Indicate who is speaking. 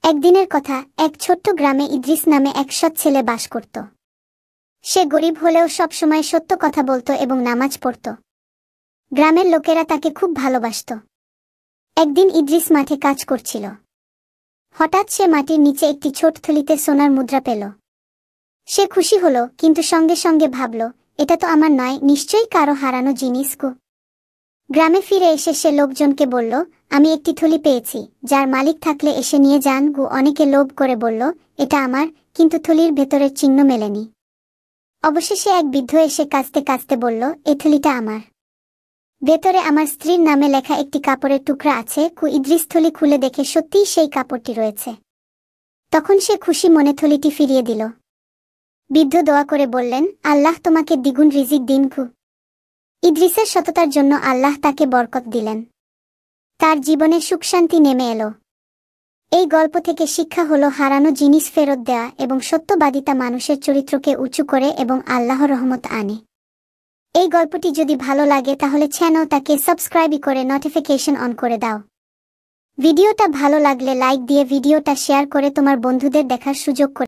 Speaker 1: একদিনের কথা, এক ছোট্ট গ্রামে ইদ্রিস নামে এক সৎ ছেলে বাস করত। সে গরিব হলেও সবসময় সত্য কথা বলত এবং নামাজ পড়ত। গ্রামের লোকেরা তাকে খুব ভালোবাসত। একদিন ইদ্রিস মাঠে কাজ করছিল। হঠাৎ সে মাটির নিচে একটি ছোট থলিতে সোনার মুদ্রা পেল। সে খুশি হল, কিন্তু সঙ্গে সঙ্গে ভাবল, এটা তো আমার নয়, নিশ্চয়ই কারো হারানো জিনিস গো। গ্রামে ফিরে এসে সে লোকজনকে বলল, আমি একটি থলি পেয়েছি, যার মালিক থাকলে এসে নিয়ে যান গো। অনেকে লোভ করে বলল, এটা আমার, কিন্তু থলির ভেতরের চিহ্ন মেলেনি। অবশেষে এক বৃদ্ধ এসে কাঁদতে কাঁদতে বলল, এই থলিটা আমার। ভেতরে আমার স্ত্রীর নামে লেখা একটি কাপড়ের টুকরা আছে। ইদ্রিস থলি খুলে দেখে সত্যিই সেই কাপড়টি রয়েছে। তখন সে খুশি মনে থলিটি ফিরিয়ে দিল। বৃদ্ধ দোয়া করে বললেন, আল্লাহ তোমাকে দ্বিগুণ রিজিক দিন। ইদ্রিসের সততার জন্য আল্লাহ তাকে বরকত দিলেন। তার জীবনে সুখ শান্তি নেমে এলো। এই গল্প থেকে শিক্ষা হলো, হারানো জিনিস ফেরত দেয়া এবং সত্যবাদিতা মানুষের চরিত্রকে উঁচু করে এবং আল্লাহর রহমত আনে। এই গল্পটি যদি ভালো লাগে তাহলে চ্যানেলটাকে সাবস্ক্রাইব করে নোটিফিকেশন অন করে দাও। ভিডিওটা ভালো লাগলে লাইক দিয়ে ভিডিওটা শেয়ার করে তোমার বন্ধুদের দেখার সুযোগ করে